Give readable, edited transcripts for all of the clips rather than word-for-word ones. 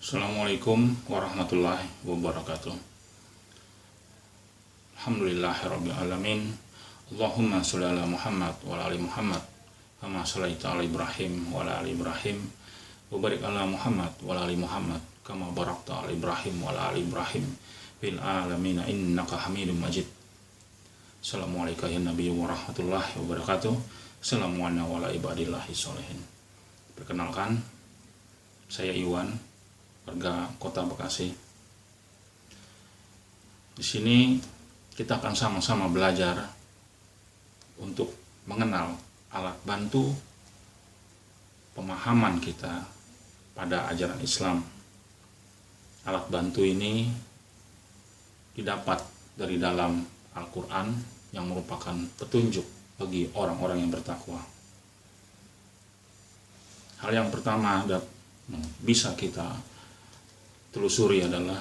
Assalamualaikum warahmatullahi wabarakatuh. Alhamdulillahirabbil alamin. Allahumma sholli ala Muhammad wa ala ali Muhammad kama shallaita ala Ibrahim wa ala ali Ibrahim wa barik ala Muhammad wa ala ali Muhammad kama barakta ala Ibrahim wa ala ali Ibrahim fil alamin innaka Hamidum Majid. Assalamualaikum ya Nabi wa rahmatullahi wabarakatuh. Assalamualaikum wa ala ibadillahi sholihin. Perkenalkan, saya Iwan, warga Kota Bekasi. Di sini kita akan sama-sama belajar untuk mengenal alat bantu pemahaman kita pada ajaran Islam. Alat bantu ini didapat dari dalam Al-Quran yang merupakan petunjuk bagi orang-orang yang bertakwa. Hal yang pertama bisa kita telusuri adalah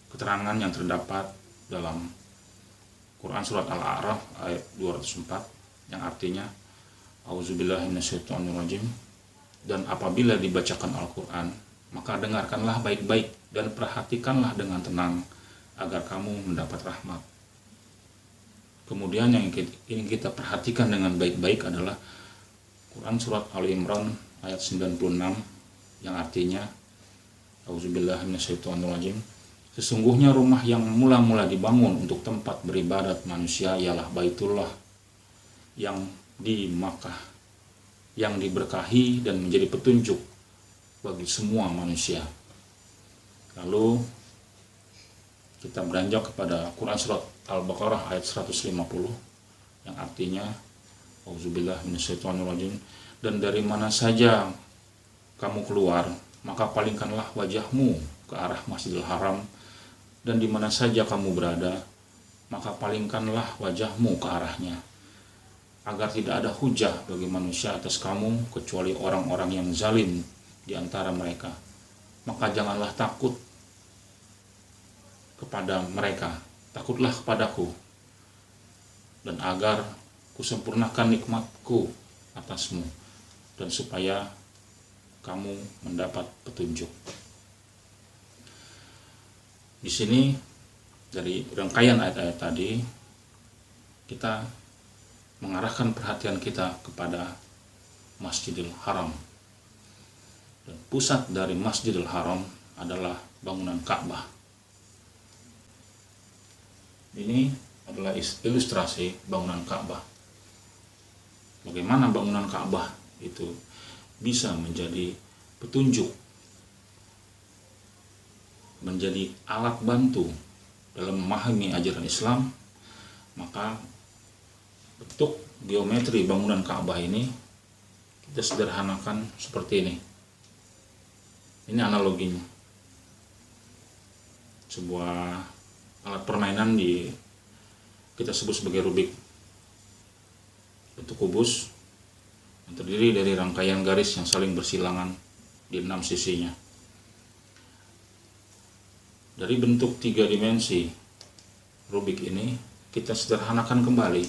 keterangan yang terdapat dalam Quran surat Al-A'raf ayat 204 yang artinya Auzubillahi minasyaitonirrajim, dan apabila dibacakan Al-Quran maka dengarkanlah baik-baik dan perhatikanlah dengan tenang agar kamu mendapat rahmat. Kemudian yang ingin kita perhatikan dengan baik-baik adalah Quran surat Al-Imran ayat 96 yang artinya Auzubillahi minasyaitonirrajim, sesungguhnya rumah yang mula-mula dibangun untuk tempat beribadat manusia ialah Baitullah yang di Makkah, yang diberkahi dan menjadi petunjuk bagi semua manusia. Lalu kita beranjak kepada Quran surat Al-Baqarah ayat 150 yang artinya Auzubillahi minasyaitonirrajim, dan dari mana saja kamu keluar maka palingkanlah wajahmu ke arah Masjidil Haram, dan di mana saja kamu berada maka palingkanlah wajahmu ke arahnya, agar tidak ada hujah bagi manusia atas kamu kecuali orang-orang yang zalim di antara mereka. Maka janganlah takut kepada mereka, takutlah kepadaku, dan agar kusempurnakan nikmatku atasmu, dan supaya kamu mendapat petunjuk. Di sini dari rangkaian ayat-ayat tadi kita mengarahkan perhatian kita kepada Masjidil Haram. Dan pusat dari Masjidil Haram adalah bangunan Ka'bah. Ini adalah ilustrasi bangunan Ka'bah. Bagaimana bangunan Ka'bah itu bisa menjadi petunjuk, menjadi alat bantu dalam memahami ajaran Islam. Maka bentuk geometri bangunan Ka'bah ini kita sederhanakan seperti ini. Ini analoginya. Sebuah alat permainan kita sebut sebagai Rubik. Bentuk kubus yang terdiri dari rangkaian garis yang saling bersilangan di 6 sisinya. Dari bentuk 3 dimensi Rubik ini kita sederhanakan kembali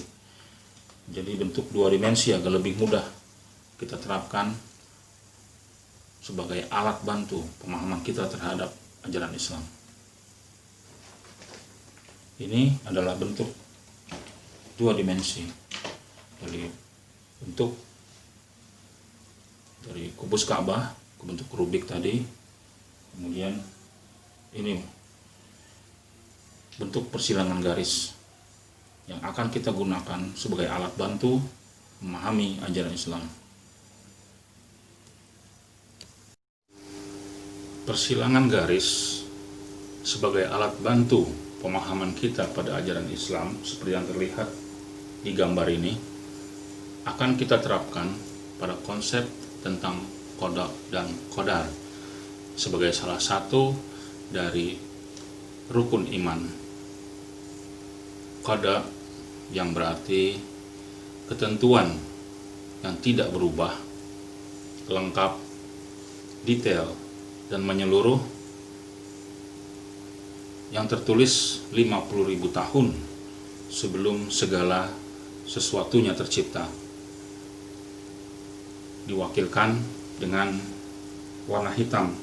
jadi bentuk 2 dimensi agar lebih mudah kita terapkan sebagai alat bantu pemahaman kita terhadap ajaran Islam. Ini adalah bentuk 2 dimensi dari bentuk dari kubus Ka'bah ke bentuk Rubik tadi. Kemudian ini bentuk persilangan garis yang akan kita gunakan sebagai alat bantu memahami ajaran Islam. Persilangan garis sebagai alat bantu pemahaman kita pada ajaran Islam seperti yang terlihat di gambar ini akan kita terapkan pada konsep tentang qada dan qadar sebagai salah satu dari rukun iman. Qada yang berarti ketentuan yang tidak berubah, lengkap, detail, dan menyeluruh, yang tertulis 50.000 tahun sebelum segala sesuatunya tercipta. Diwakilkan dengan warna hitam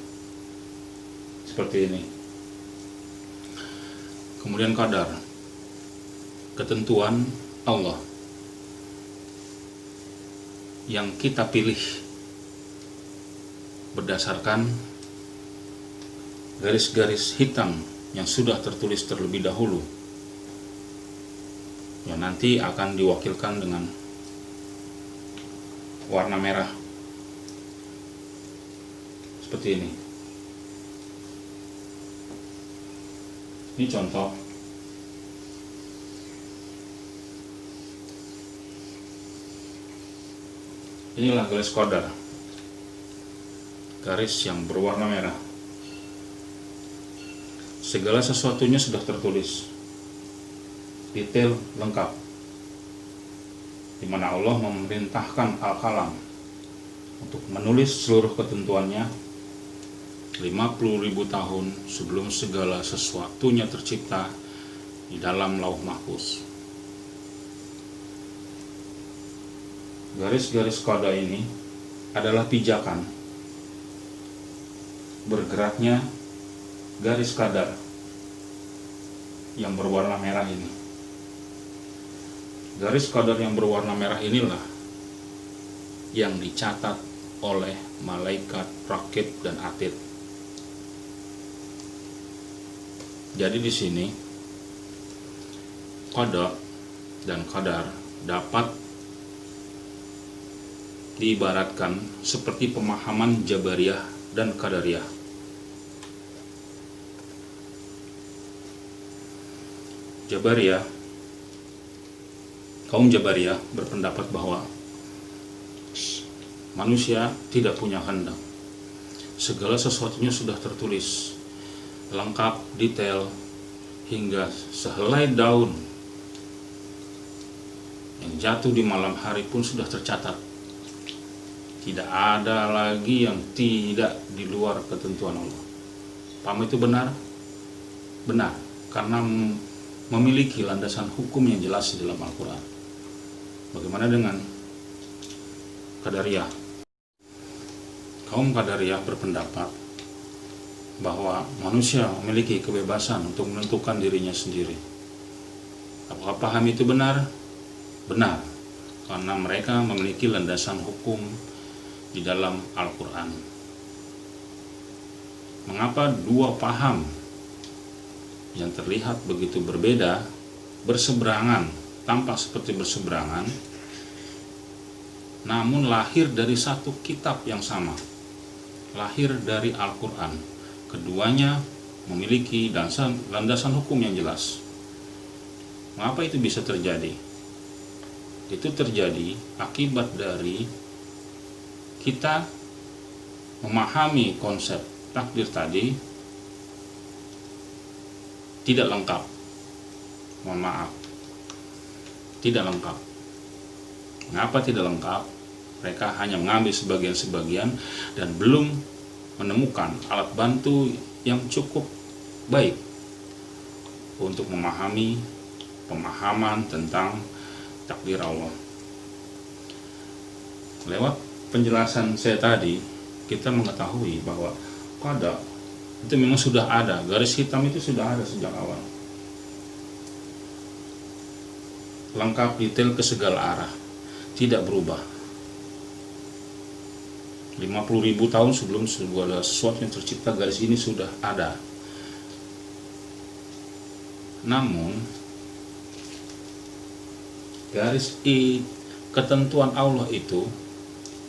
seperti ini. Kemudian qadar, ketentuan Allah yang kita pilih berdasarkan garis-garis hitam yang sudah tertulis terlebih dahulu, yang nanti akan diwakilkan dengan warna merah seperti ini. Ini contoh. Inilah garis qadar, garis yang berwarna merah. Segala sesuatunya sudah tertulis, detail lengkap, di mana Allah memerintahkan Al-Qalam untuk menulis seluruh ketentuannya 50.000 tahun sebelum segala sesuatunya tercipta di dalam Lauh Mahfuz. Garis-garis qada ini adalah pijakan bergeraknya garis qadar yang berwarna merah ini. Garis qadar yang berwarna merah inilah yang dicatat oleh malaikat raqib dan atid. Jadi di sini qada dan qadar dapat diibaratkan seperti pemahaman Jabariyah dan Qadariyah. Jabariyah, kaum Jabariyah berpendapat bahwa manusia tidak punya kehendak. Segala sesuatunya sudah tertulis lengkap, detail, hingga sehelai daun yang jatuh di malam hari pun sudah tercatat. Tidak ada lagi yang tidak di luar ketentuan Allah. Paham itu benar? Benar, karena memiliki landasan hukum yang jelas di dalam Al-Quran. Bagaimana dengan Qadariyah? Kaum Qadariyah berpendapat bahwa manusia memiliki kebebasan untuk menentukan dirinya sendiri. Apakah paham itu benar? Benar, karena mereka memiliki landasan hukum di dalam Al-Quran. Mengapa dua paham yang terlihat begitu berbeda, berseberangan, tampak seperti berseberangan, namun lahir dari satu kitab yang sama, lahir dari Al-Quran? Keduanya memiliki landasan hukum yang jelas. Mengapa itu bisa terjadi? Itu terjadi akibat dari kita memahami konsep takdir tadi tidak lengkap. Mohon maaf, tidak lengkap. Mengapa tidak lengkap? Mereka hanya mengambil sebagian-sebagian dan belum menemukan alat bantu yang cukup baik untuk memahami pemahaman tentang takdir Allah. Lewat penjelasan saya tadi, kita mengetahui bahwa qada itu memang sudah ada, garis hitam itu sudah ada sejak awal, lengkap, detail ke segala arah, tidak berubah. 50.000 tahun sebelum sesuatu yang tercipta, garis ini sudah ada. Namun garis ketentuan Allah itu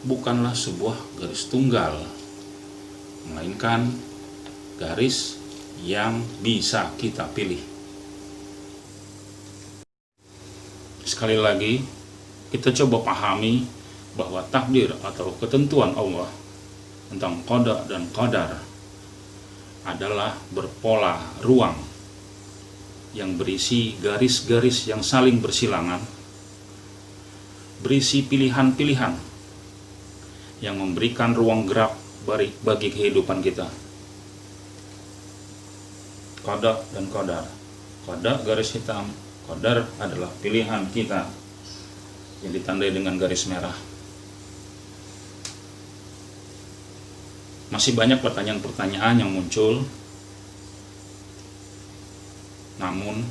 bukanlah sebuah garis tunggal, melainkan garis yang bisa kita pilih. Sekali lagi, kita coba pahami bahwa takdir atau ketentuan Allah tentang qada dan qadar adalah berpola ruang yang berisi garis-garis yang saling bersilangan, berisi pilihan-pilihan yang memberikan ruang gerak bagi kehidupan kita. Qada dan qadar. Qada garis hitam, qadar adalah pilihan kita yang ditandai dengan garis merah. Masih banyak pertanyaan-pertanyaan yang muncul Namun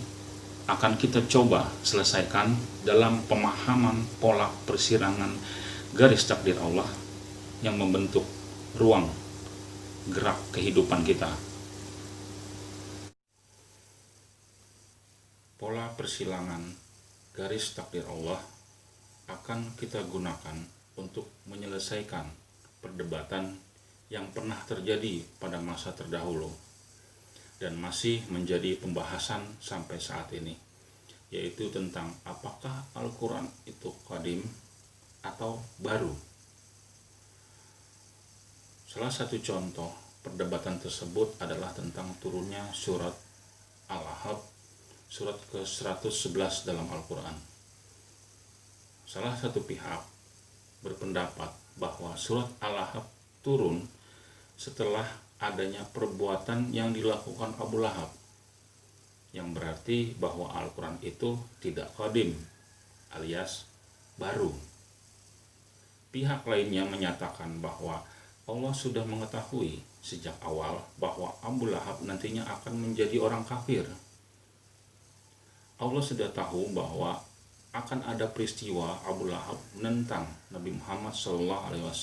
akan kita coba selesaikan dalam pemahaman pola persilangan garis takdir Allah yang membentuk ruang gerak kehidupan kita. Pola persilangan garis takdir Allah akan kita gunakan untuk menyelesaikan perdebatan yang pernah terjadi pada masa terdahulu dan masih menjadi pembahasan sampai saat ini, yaitu tentang apakah Al-Quran itu qadim atau baru. Salah satu contoh perdebatan tersebut adalah tentang turunnya surat Al-Ahqaf, surat ke-111 dalam Al-Quran. Salah satu pihak berpendapat bahwa surat Al-Ahqaf turun setelah adanya perbuatan yang dilakukan Abu Lahab, yang berarti bahwa Al-Quran itu tidak qadim alias baru. Pihak lainnya menyatakan bahwa Allah sudah mengetahui sejak awal bahwa Abu Lahab nantinya akan menjadi orang kafir. Allah sudah tahu bahwa akan ada peristiwa Abu Lahab menentang Nabi Muhammad SAW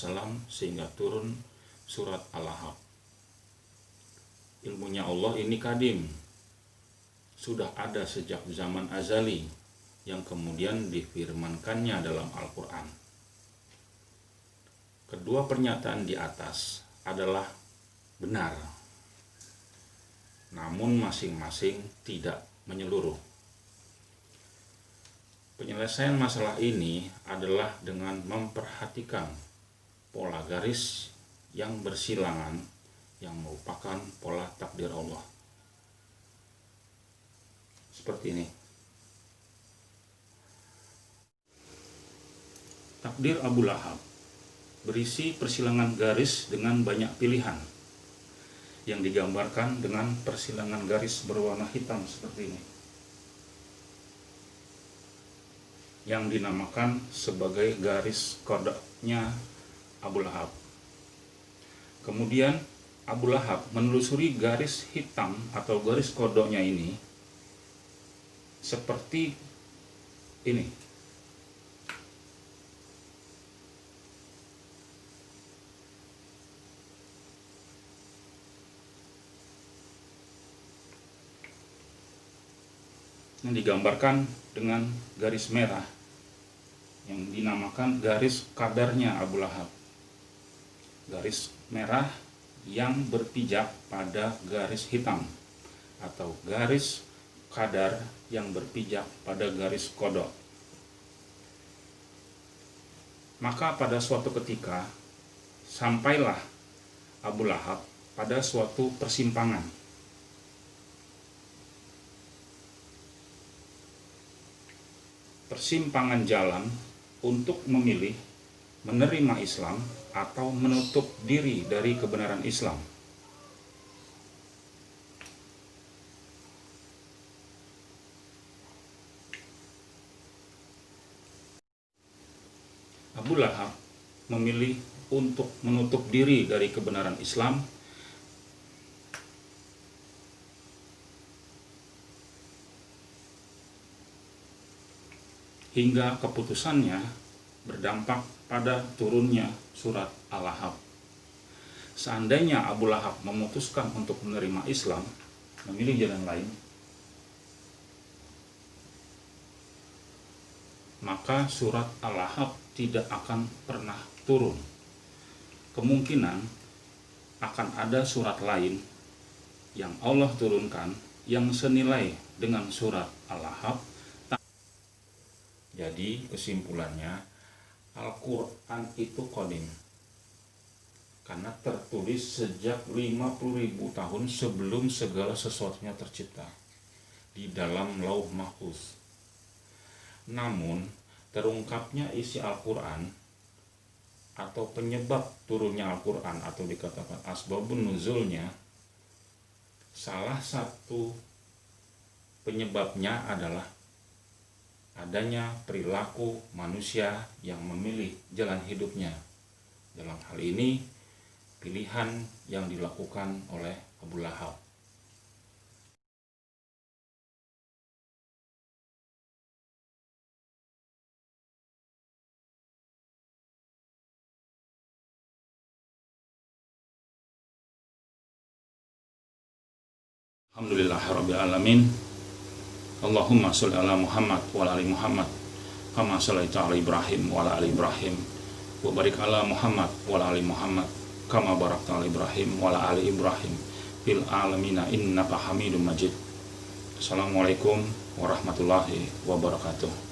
sehingga turun surat Al-Ahqaf. Ilmunya Allah ini kadim, sudah ada sejak zaman azali yang kemudian difirmankannya dalam Al-Quran. Kedua pernyataan di atas adalah benar, namun masing-masing tidak menyeluruh. Penyelesaian masalah ini adalah dengan memperhatikan pola garis yang bersilangan yang merupakan pola takdir Allah. Seperti ini. Takdir Abu Lahab berisi persilangan garis dengan banyak pilihan yang digambarkan dengan persilangan garis berwarna hitam seperti ini, yang dinamakan sebagai garis kodoknya Abu Lahab. Kemudian Abu Lahab menelusuri garis hitam atau garis kodoknya ini seperti ini. Yang digambarkan dengan garis merah yang dinamakan garis kadarnya Abu Lahab. Garis merah yang berpijak pada garis hitam atau garis kadar yang berpijak pada garis kodok. Maka pada suatu ketika sampailah Abu Lahab pada suatu persimpangan. Persimpangan jalan untuk memilih menerima Islam atau menutup diri dari kebenaran Islam. Abu Lahab memilih untuk menutup diri dari kebenaran Islam hingga keputusannya berdampak pada turunnya surat Al-Ahqaf. Seandainya Abu Lahab memutuskan untuk menerima Islam, memilih jalan lain, maka surat Al-Ahqaf tidak akan pernah turun. Kemungkinan akan ada surat lain yang Allah turunkan yang senilai dengan surat Al-Ahqaf. Jadi kesimpulannya, Al-Quran itu qadim karena tertulis sejak 50.000 tahun sebelum segala sesuatunya tercipta di dalam Lauh Mahfuz. Namun terungkapnya isi Al-Quran atau penyebab turunnya Al-Quran atau dikatakan asbabun nuzulnya, salah satu penyebabnya adalah adanya perilaku manusia yang memilih jalan hidupnya. Dalam hal ini, pilihan yang dilakukan oleh Abu Lahab. Alhamdulillahirabbil alamin. Allahumma sholli ala Muhammad wa ala ali Muhammad kama shallaita ala Ibrahim wa ala ali Ibrahim wa barik ala Muhammad wa ala ali Muhammad kama barakta ala Ibrahim wa ala ali Ibrahim fil alamin innaka Hamidum Majid. Assalamualaikum warahmatullahi wabarakatuh.